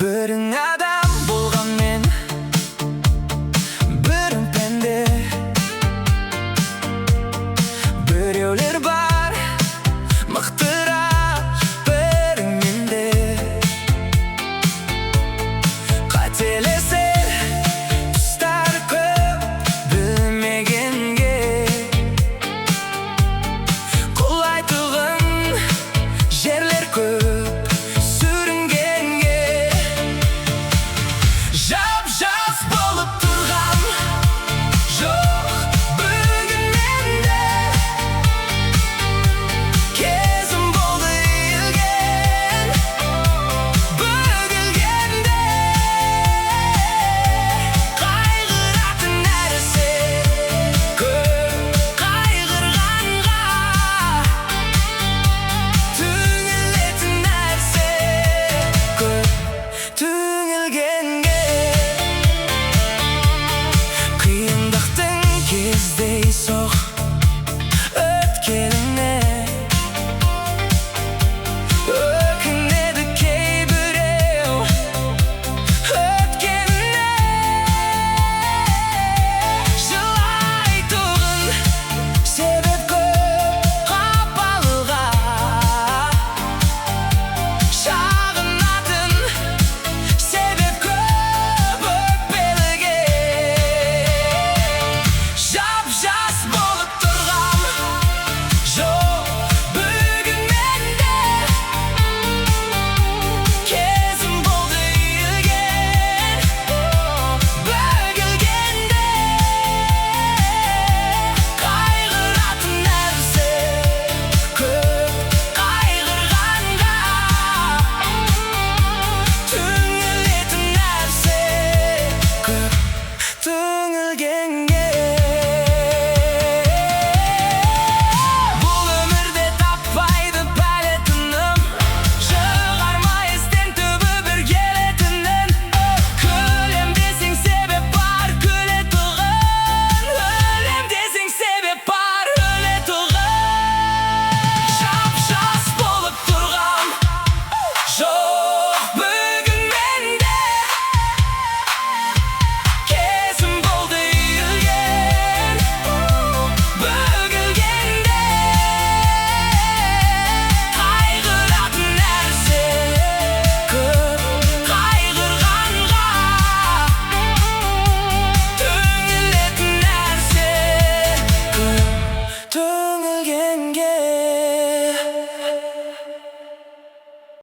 Бірің адам болған мен, бірің пенде. Біреулер бар мықтырақ бірің менде. Қателесер тұстар көп білмегенге, құлайтұғын жерлер көп сүрінгенге. Жап-жас болып тұрғам жоқ бүгін менде. Кезім болды иілген бүгілгенде. Қайғыратын нәрсе көп, қайғырғанға түңілетін нәрсе көп, түңілгенге. Қиындықтың кездейсоқ өткеніне өкінеді кейбіреу өткеніне. Жылайтұғын себеп көп қапалыға, шағынатын себеп көп өкпеліге. Жап-жас болып тұрғам жоқ бүгін менде. Кезім болды иілген бүгілгенде. Қайғыратын нәрсе көп, қайғырғанға түңілетін нәрсе көп, түңілгенге. Бұл өмірде таппайды пәле тыным, шығармай естен түбі бір келетінін. Күлем десең себеп бар күлетұғын, өлем десең себеп бар өлетұғын. Жап-жас болып тұрғам жоқ бүгін менде. Кезім болды иілген бүгілгенде. Қайғыратын нәрсе көп, қайғырғанға түңілетін нәрсе көп, түңілгенге.